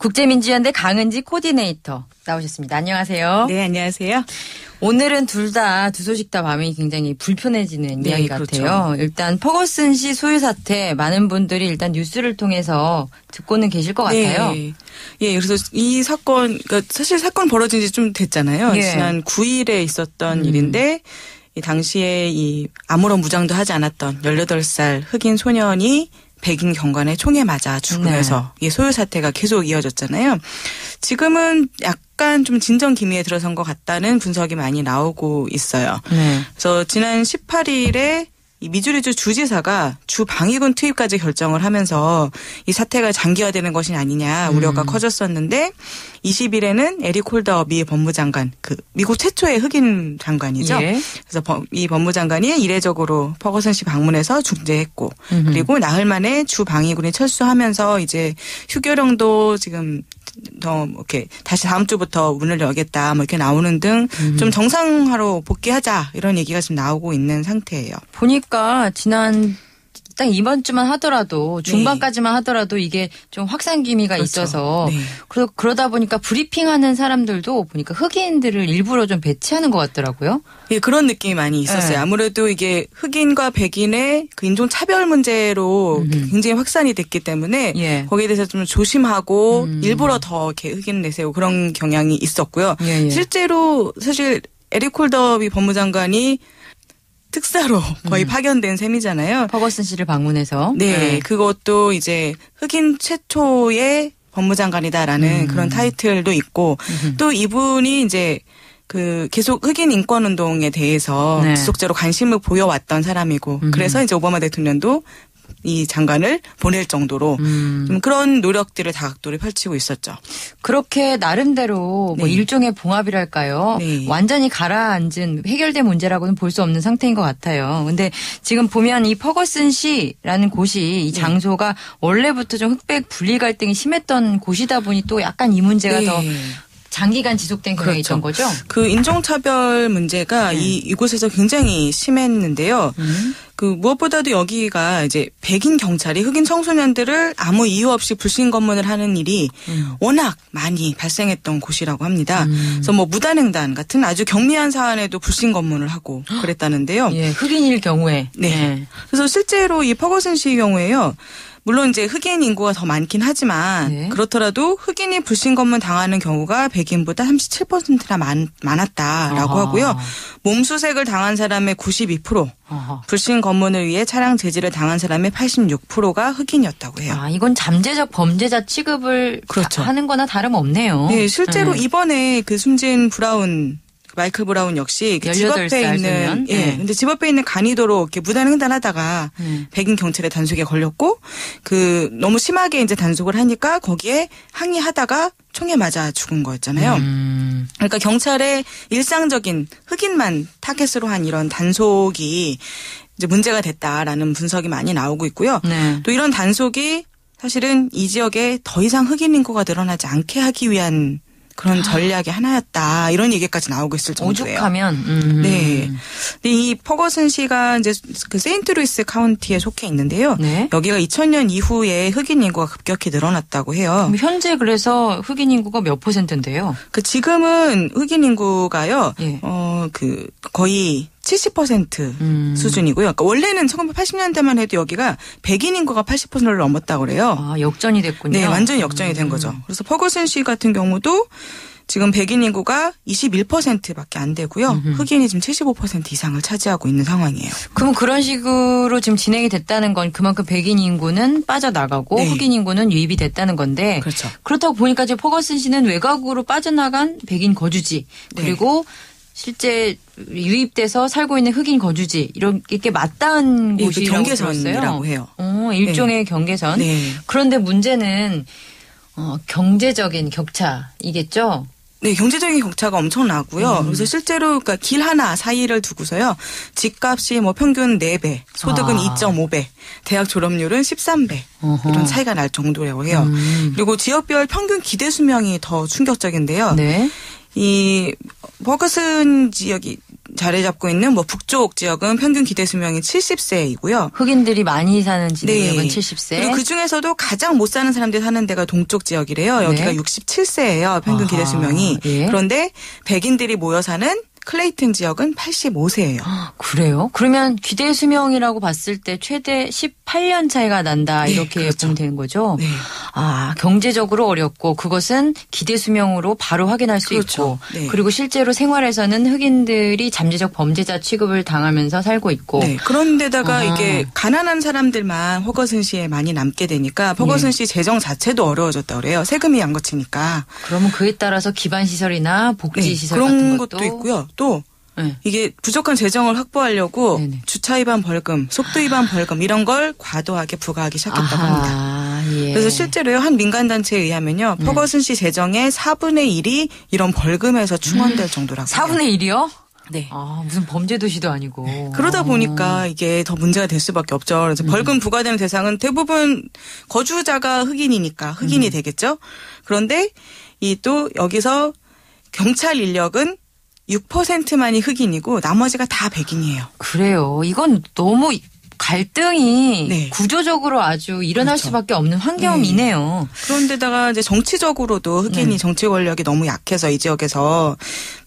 국제민주연대 강은지 코디네이터 나오셨습니다. 안녕하세요. 네, 안녕하세요. 오늘은 두 소식 다 밤이 굉장히 불편해지는 이야기 그렇죠. 같아요. 일단 퍼거슨 씨 소유 사태 많은 분들이 일단 뉴스를 통해서 듣고는 계실 것 같아요. 예, 그래서 이 사건, 그러니까 사실 사건 벌어진 지 좀 됐잖아요. 예. 지난 9일에 있었던 일인데 이 당시에 이 아무런 무장도 하지 않았던 18살 흑인 소년이 백인 경관에 총에 맞아 죽으면서 이 소유 사태가 계속 이어졌잖아요. 지금은 약간 좀 진정 기미에 들어선 것 같다는 분석이 많이 나오고 있어요. 그래서 지난 18일에 이 미주리주 주지사가 주 방위군 투입까지 결정을 하면서 이 사태가 장기화되는 것이 아니냐 우려가 커졌었는데 20일에는 에릭 홀더 미 법무장관, 그 미국 최초의 흑인 장관이죠. 예. 그래서 이 법무장관이 이례적으로 퍼거슨 씨 방문해서 중재했고 그리고 나흘 만에 주 방위군이 철수하면서 이제 휴교령도 지금 더 이렇게 다시 다음 주부터 문을 열겠다 뭐 이렇게 나오는 등 좀 정상화로 복귀하자 이런 얘기가 지금 나오고 있는 상태예요. 보니까 지난 딱 이번 주만 하더라도 중반까지만 하더라도 이게 좀 확산 기미가 그렇죠. 있어서 네. 그러다 보니까 브리핑하는 사람들도 보니까 흑인들을 일부러 좀 배치하는 것 같더라고요. 예, 그런 느낌이 많이 있었어요. 네. 아무래도 이게 흑인과 백인의 그 인종 차별 문제로 굉장히 확산이 됐기 때문에 예. 거기에 대해서 좀 조심하고 일부러 더 이렇게 흑인 내세우고 그런 경향이 있었고요. 예. 실제로 사실 에릭 홀더비 법무장관이 특사로 거의 파견된 셈이잖아요. 퍼거슨 씨를 방문해서. 네, 그것도 이제 흑인 최초의 법무장관이다라는 그런 타이틀도 있고 또 이분이 이제 그 계속 흑인 인권 운동에 대해서 네. 지속적으로 관심을 보여왔던 사람이고 그래서 이제 오바마 대통령도 이 장관을 보낼 정도로 좀 그런 노력들을 다각도를 펼치고 있었죠. 그렇게 나름대로 뭐 일종의 봉합이랄까요. 네. 완전히 가라앉은 해결된 문제라고는 볼 수 없는 상태인 것 같아요. 근데 지금 보면 이 퍼거슨 시라는 곳이 이 장소가 원래부터 좀 흑백 분리 갈등이 심했던 곳이다 보니 또 약간 이 문제가 더 장기간 지속된 경향이 있던 거죠? 그 인종차별 문제가 이곳에서 굉장히 심했는데요. 그 무엇보다도 여기가 이제 백인 경찰이 흑인 청소년들을 아무 이유 없이 불신 검문을 하는 일이 워낙 많이 발생했던 곳이라고 합니다. 그래서 뭐 무단횡단 같은 아주 경미한 사안에도 불신 검문을 하고 그랬다는데요. 예, 흑인일 경우에. 네. 그래서 실제로 이 퍼거슨 씨의 경우에요. 물론 이제 흑인 인구가 더 많긴 하지만 그렇더라도 흑인이 불신 검문 당하는 경우가 백인보다 37%나 많았다라고 하고요. 몸수색을 당한 사람의 92%, 불신 검문을 위해 차량 제지를 당한 사람의 86%가 흑인이었다고 해요. 아, 이건 잠재적 범죄자 취급을 하는 거나 다름없네요. 네, 실제로 이번에 그 숨진 마이클 브라운 역시 그 집 앞에 있는 근데 집 앞에 있는 간이도로 이렇게 무단 횡단하다가 백인 경찰의 단속에 걸렸고 그 너무 심하게 이제 단속을 하니까 거기에 항의하다가 총에 맞아 죽은 거였잖아요. 그러니까 경찰의 일상적인 흑인만 타겟으로 한 이런 단속이 이제 문제가 됐다라는 분석이 많이 나오고 있고요. 또 이런 단속이 사실은 이 지역에 더 이상 흑인 인구가 늘어나지 않게 하기 위한 그런 전략의 하나였다. 이런 얘기까지 나오고 있을 정도예요. 오죽하면. 네. 근데 이 퍼거슨 시가 이제 그 세인트루이스 카운티에 속해 있는데요. 여기가 2000년 이후에 흑인 인구가 급격히 늘어났다고 해요. 현재 그래서 흑인 인구가 몇 %인데요? 그 지금은 흑인 인구가요. 그 거의 70% 수준이고요. 그러니까 원래는 1980년대만 해도 여기가 백인 인구가 80%를 넘었다고 그래요. 아, 역전이 됐군요. 네, 완전히 역전이 된 거죠. 그래서 퍼거슨 시 같은 경우도 지금 백인 인구가 21%밖에 안 되고요. 흑인이 지금 75% 이상을 차지하고 있는 상황이에요. 그럼 그런 식으로 지금 진행이 됐다는 건 그만큼 백인 인구는 빠져나가고 흑인 인구는 유입이 됐다는 건데 그렇죠. 그렇다고 보니까 이제 퍼거슨 씨는 외곽으로 빠져나간 백인 거주지 그리고 실제 유입돼서 살고 있는 흑인 거주지 이렇게 맞닿은 곳이라고 경계선이라고 해요. 일종의 경계선. 그런데 문제는 경제적인 격차이겠죠? 네, 경제적인 격차가 엄청나고요. 그래서 실제로 그러니까 길 하나 사이를 두고서요. 집값이 뭐 평균 4배, 소득은 2.5배, 대학 졸업률은 13배 이런 차이가 날 정도라고 해요. 그리고 지역별 평균 기대 수명이 더 충격적인데요. 이 버거슨 지역이 자리 잡고 있는 뭐 북쪽 지역은 평균 기대 수명이 70세이고요. 흑인들이 많이 사는 지역은 70세. 그리고 그 중에서도 가장 못 사는 사람들이 사는 데가 동쪽 지역이래요. 여기가 67세예요. 평균 기대 수명이. 예. 그런데 백인들이 모여 사는 클레이튼 지역은 85세예요. 그래요? 그러면 기대 수명이라고 봤을 때 최대 18년 차이가 난다 이렇게 그렇죠. 보면 되는 거죠? 네. 경제적으로 어렵고 그것은 기대 수명으로 바로 확인할 수 그렇죠. 있고 네. 그리고 실제로 생활에서는 흑인들이 잠재적 범죄자 취급을 당하면서 살고 있고 네. 그런데다가 이게 가난한 사람들만 퍼거슨시에 많이 남게 되니까 퍼거슨시 재정 자체도 어려워졌다 그래요. 세금이 안 거치니까. 그러면 그에 따라서 기반시설이나 복지시설 그런 같은 것도 있고요. 또 이게 부족한 재정을 확보하려고 주차 위반 벌금, 속도 위반 벌금 이런 걸 과도하게 부과하기 시작했다고 합니다. 예. 그래서 실제로요 한 민간단체에 의하면요 퍼거슨시 재정의 4분의 1이 이런 벌금에서 충원될 정도라고. 4분의 1이요? 네. 무슨 범죄 도시도 아니고. 그러다 보니까 이게 더 문제가 될 수밖에 없죠. 그래서 벌금 부과되는 대상은 대부분 거주자가 흑인이니까 흑인이 되겠죠. 그런데 이 또 여기서 경찰 인력은 6%만이 흑인이고 나머지가 다 백인이에요. 그래요. 이건 너무 갈등이 구조적으로 아주 일어날 수밖에 없는 환경이네요. 그런데다가 이제 정치적으로도 흑인이 정치 권력이 너무 약해서 이 지역에서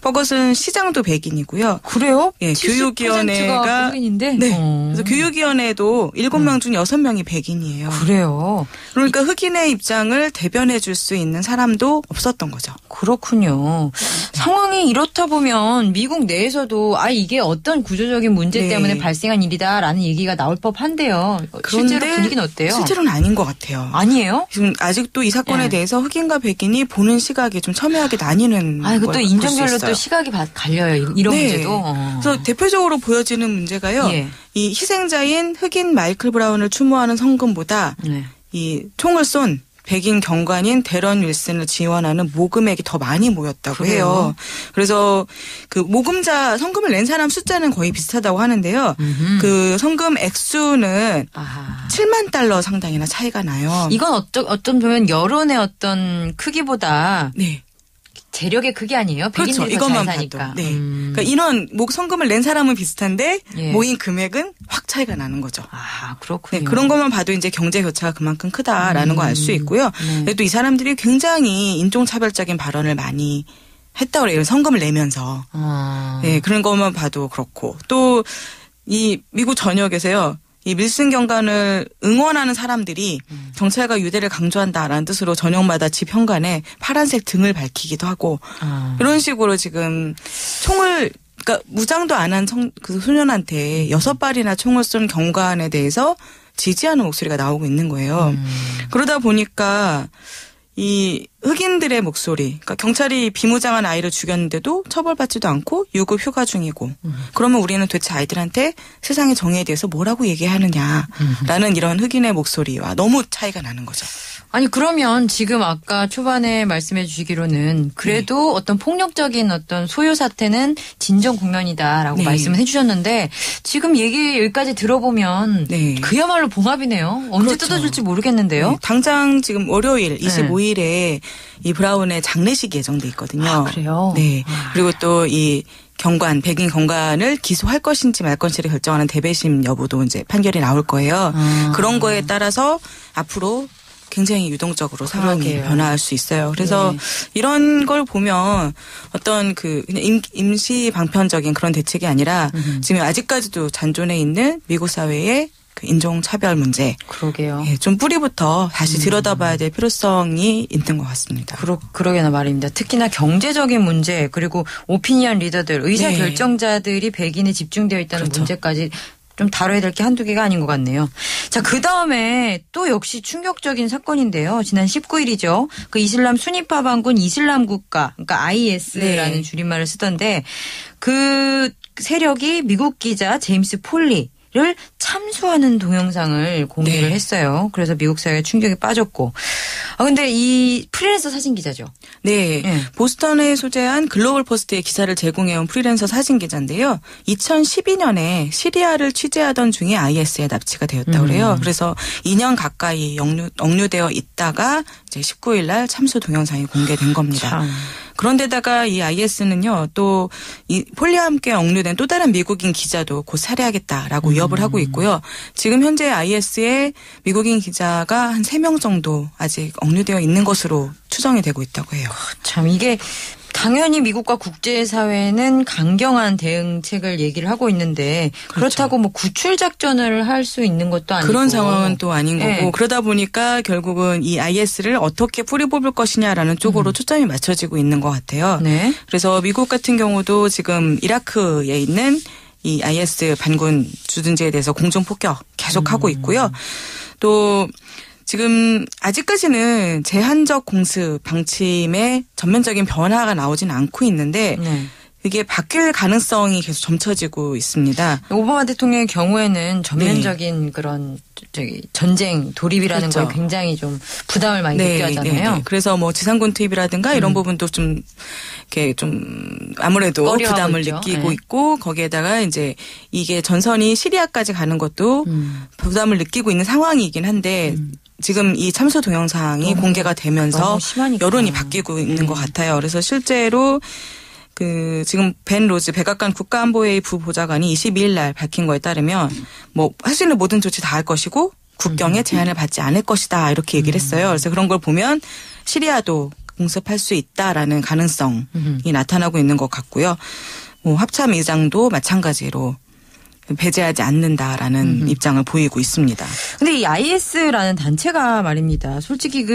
퍼거슨 시장도 백인이고요. 그래요? 예, 교육위원회가 백인인데. 그래서 교육위원회도 7명 중 6명이 백인이에요. 그래요. 그러니까 흑인의 입장을 대변해 줄 수 있는 사람도 없었던 거죠. 그렇군요. 상황이 이렇다 보면 미국 내에서도 이게 어떤 구조적인 문제 때문에 발생한 일이다라는 얘기가 나올 법한데요. 실제로 분위기는 어때요? 실제로는 아닌 것 같아요. 아니에요? 지금 아직도 이 사건에 대해서 흑인과 백인이 보는 시각이 좀 첨예하게 나뉘는 걸 볼 수 있어요. 인종별로 또 시각이 갈려요. 이런 문제도. 그래서 대표적으로 보여지는 문제가요. 이 희생자인 흑인 마이클 브라운을 추모하는 성금보다 이 총을 쏜 백인 경관인 데런 윌슨을 지원하는 모금액이 더 많이 모였다고 해요. 그래서 그 모금자 성금을 낸 사람 숫자는 거의 비슷하다고 하는데요. 그 성금 액수는 7만 달러 상당이나 차이가 나요. 이건 어떤 보면 여론의 어떤 크기보다 재력의 크기 아니에요? 백인들이 이것만 잘 사니까. 봐도. 그러니까 인원 성금을 낸 사람은 비슷한데 모인 금액은 확 차이가 나는 거죠. 그렇군요. 그런 것만 봐도 이제 경제 격차가 그만큼 크다라는 거 알 수 있고요. 근데 또 이 사람들이 굉장히 인종차별적인 발언을 많이 했다고 그래요. 성금을 내면서. 그런 것만 봐도 그렇고. 또 이 미국 전역에서요. 이 밀슨 경관을 응원하는 사람들이 경찰과 유대를 강조한다라는 뜻으로 저녁마다 집 현관에 파란색 등을 밝히기도 하고 이런 식으로 지금 총을 그러니까 무장도 안 한 그 소년한테 6발이나 총을 쏜 경관에 대해서 지지하는 목소리가 나오고 있는 거예요. 그러다 보니까 이 흑인들의 목소리, 그러니까 경찰이 비무장한 아이를 죽였는데도 처벌받지도 않고 유급 휴가 중이고 그러면 우리는 도대체 아이들한테 세상의 정의에 대해서 뭐라고 얘기하느냐라는 이런 흑인의 목소리와 너무 차이가 나는 거죠. 그러면 지금 아까 초반에 말씀해 주시기로는 그래도 어떤 폭력적인 어떤 소요 사태는 진정 국면이다라고 말씀을 해 주셨는데 지금 얘기 여기까지 들어보면 그야말로 봉합이네요. 언제 뜯어줄지 모르겠는데요. 당장 지금 월요일 25일에 이 브라운의 장례식이 예정돼 있거든요. 그래요? 그리고 또 이 백인 경관을 기소할 것인지 말 것인지를 결정하는 대배심 여부도 이제 판결이 나올 거예요. 그런 거에 따라서 앞으로 굉장히 유동적으로 상황이 변화할 수 있어요. 그래서 이런 걸 보면 어떤 그냥 임시 방편적인 그런 대책이 아니라 지금 아직까지도 잔존해 있는 미국 사회의 그 인종차별 문제. 그러게요. 좀 뿌리부터 다시 들여다봐야 될 필요성이 있는 것 같습니다. 그러게나 말입니다. 특히나 경제적인 문제 그리고 오피니언 리더들, 의사결정자들이 백인에 집중되어 있다는 문제까지 좀 다뤄야 될 게 한두 개가 아닌 것 같네요. 자, 그 다음에 또 역시 충격적인 사건인데요. 지난 19일이죠. 그 이슬람 수니파 반군 이슬람 국가, 그러니까 IS라는 줄임말을 쓰던데 그 세력이 미국 기자 제임스 폴리를 참수하는 동영상을 공개를 했어요. 그래서 미국 사회에 충격이 빠졌고. 근데 이 프리랜서 사진 기자죠. 보스턴에 소재한 글로벌 포스트의 기사를 제공해온 프리랜서 사진 기자인데요. 2012년에 시리아를 취재하던 중에 IS에 납치가 되었다고 그래요. 그래서 2년 가까이 억류되어 있다가 이제 19일 날 참수 동영상이 공개된 겁니다. 그런데다가 이 IS는요, 또 이 폴리와 함께 억류된 또 다른 미국인 기자도 곧 살해하겠다라고 위협을 하고 있고요. 지금 현재 IS의 미국인 기자가 한 3명 정도 아직 억류되어 있는 것으로 추정이 되고 있다고 해요. 참 이게 당연히 미국과 국제사회는 강경한 대응책을 얘기를 하고 있는데 그렇다고 뭐 구출 작전을 할 수 있는 것도 아니고 그런 상황은 또 아닌 거고 그러다 보니까 결국은 이 IS를 어떻게 뿌리뽑을 것이냐라는 쪽으로 초점이 맞춰지고 있는 것 같아요. 네. 그래서 미국 같은 경우도 지금 이라크에 있는 이 IS 반군 주둔지에 대해서 공중폭격 계속하고 있고요. 또 지금 아직까지는 제한적 공습 방침에 전면적인 변화가 나오진 않고 있는데 이게 바뀔 가능성이 계속 점쳐지고 있습니다. 오바마 대통령의 경우에는 전면적인 그런 전쟁 돌입이라는 그렇죠. 걸 굉장히 좀 부담을 많이 느껴하잖아요. 네. 그래서 뭐 지상군 투입이라든가 이런 부분도 좀 이렇게 좀 아무래도 부담을 있죠. 느끼고 있고 거기에다가 이제 이게 전선이 시리아까지 가는 것도 부담을 느끼고 있는 상황이긴 한데 지금 이 참수 동영상이 공개가 되면서 여론이 바뀌고 있는 것 같아요. 그래서 실제로 지금 벤 로즈 백악관 국가안보회의 부보좌관이 22일 날 밝힌 거에 따르면 뭐 할 수 있는 모든 조치 다 할 것이고 국경에 제한을 받지 않을 것이다 이렇게 얘기를 했어요. 그래서 그런 걸 보면 시리아도 공습할 수 있다라는 가능성이 나타나고 있는 것 같고요. 뭐 합참 의장도 마찬가지로 배제하지 않는다라는 입장을 보이고 있습니다. 근데 이 IS라는 단체가 말입니다. 솔직히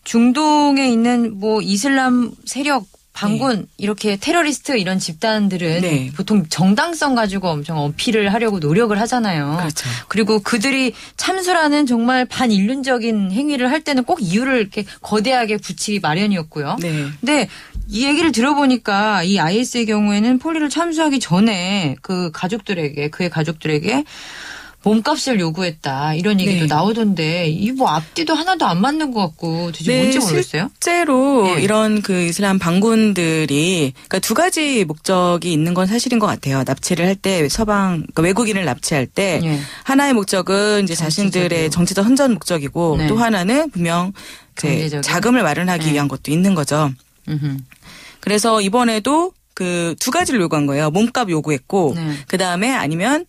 중동에 있는 뭐 이슬람 세력 반군 이렇게 테러리스트 이런 집단들은 보통 정당성 가지고 엄청 어필을 하려고 노력을 하잖아요. 그렇죠. 그리고 그들이 참수라는 정말 반인륜적인 행위를 할 때는 꼭 이유를 이렇게 거대하게 붙이기 마련이었고요. 근데 이 얘기를 들어보니까 이 IS의 경우에는 폴리를 참수하기 전에 그의 가족들에게 몸값을 요구했다 이런 얘기도 나오던데 이 뭐 앞뒤도 하나도 안 맞는 것 같고 도대체 뭔지 모르겠어요. 실제로 이런 이슬람 반군들이 그러니까 두 가지 목적이 있는 건 사실인 것 같아요. 납치를 할 때 그러니까 외국인을 납치할 때 하나의 목적은 이제 자신들의 정치적 헌전 목적이고 또 하나는 분명 자금을 마련하기 위한 것도 있는 거죠. 그래서 이번에도 두 가지를 요구한 거예요. 몸값 요구했고 그다음에 아니면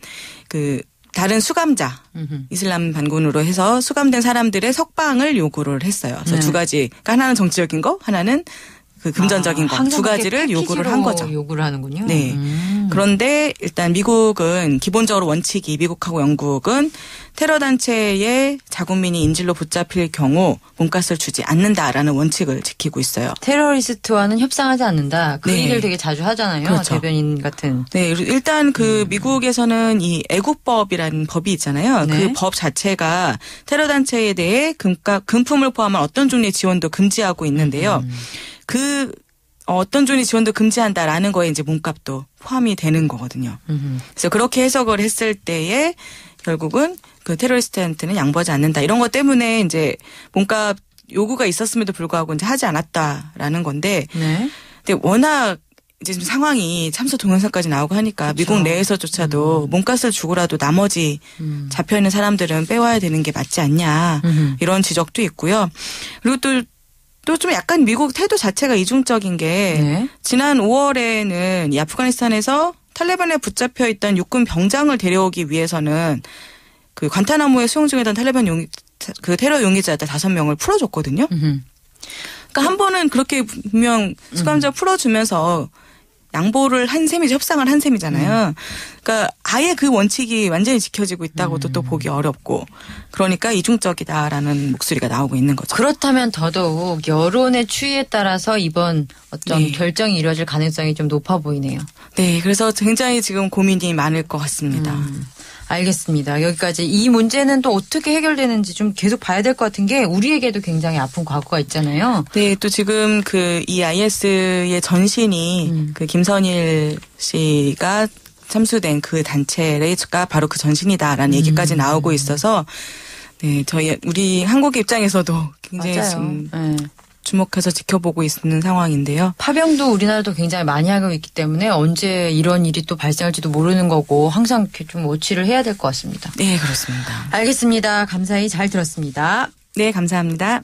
다른 수감자, 이슬람 반군으로 해서 수감된 사람들의 석방을 요구를 했어요. 그래서 두 가지. 그러니까 하나는 정치적인 거, 하나는 금전적인 거. 두 가지를 요구를 한 거죠. 요구를 하는군요. 네. 그런데 일단 미국은 기본적으로 원칙이 미국하고 영국은 테러 단체의 자국민이 인질로 붙잡힐 경우 몸값을 주지 않는다라는 원칙을 지키고 있어요. 테러리스트와는 협상하지 않는다. 그 얘기를 되게 자주 하잖아요. 그렇죠. 대변인 같은. 네. 일단 미국에서는 이 애국법이라는 법이 있잖아요. 그 법 자체가 테러 단체에 대해 금품을 포함한 어떤 종류의 지원도 금지하고 있는데요. 어떤 종류의 지원도 금지한다라는 거에 이제 몸값도 포함이 되는 거거든요. 그래서 그렇게 해석을 했을 때에 결국은 테러리스트한테는 양보하지 않는다. 이런 것 때문에 이제 몸값 요구가 있었음에도 불구하고 이제 하지 않았다라는 건데. 근데 워낙 이제 좀 상황이 참수 동영상까지 나오고 하니까 미국 내에서조차도 몸값을 주고라도 나머지 잡혀 있는 사람들은 빼와야 되는 게 맞지 않냐. 이런 지적도 있고요. 그리고 또 좀 약간 미국 태도 자체가 이중적인 게 지난 5월에는 이 아프가니스탄에서 탈레반에 붙잡혀 있던 육군 병장을 데려오기 위해서는 관타나모에 수용 중이던 탈레반 테러 용의자들 5명을 풀어줬거든요. 그러니까 한 번은 그렇게 분명 수감자 풀어주면서 양보를 한 셈이죠. 협상을 한 셈이잖아요. 그러니까 아예 그 원칙이 완전히 지켜지고 있다고도 또 보기 어렵고 그러니까 이중적이다라는 목소리가 나오고 있는 거죠. 그렇다면 더더욱 여론의 추이에 따라서 이번 어떤 결정이 이루어질 가능성이 좀 높아 보이네요. 네. 그래서 굉장히 지금 고민이 많을 것 같습니다. 알겠습니다. 여기까지 이 문제는 또 어떻게 해결되는지 좀 계속 봐야 될 것 같은 게 우리에게도 굉장히 아픈 과거가 있잖아요. 네, 또 지금 이 IS의 전신이 김선일 씨가 참수된 그 단체가 바로 그 전신이다라는 얘기까지 나오고 있어서 네, 우리 한국의 입장에서도 굉장히 지금 주목해서 지켜보고 있는 상황인데요. 파병도 우리나라도 굉장히 많이 하고 있기 때문에 언제 이런 일이 또 발생할지도 모르는 거고 항상 이렇게 좀 워치를 해야 될 것 같습니다. 네, 그렇습니다. 알겠습니다. 감사히 잘 들었습니다. 네, 감사합니다.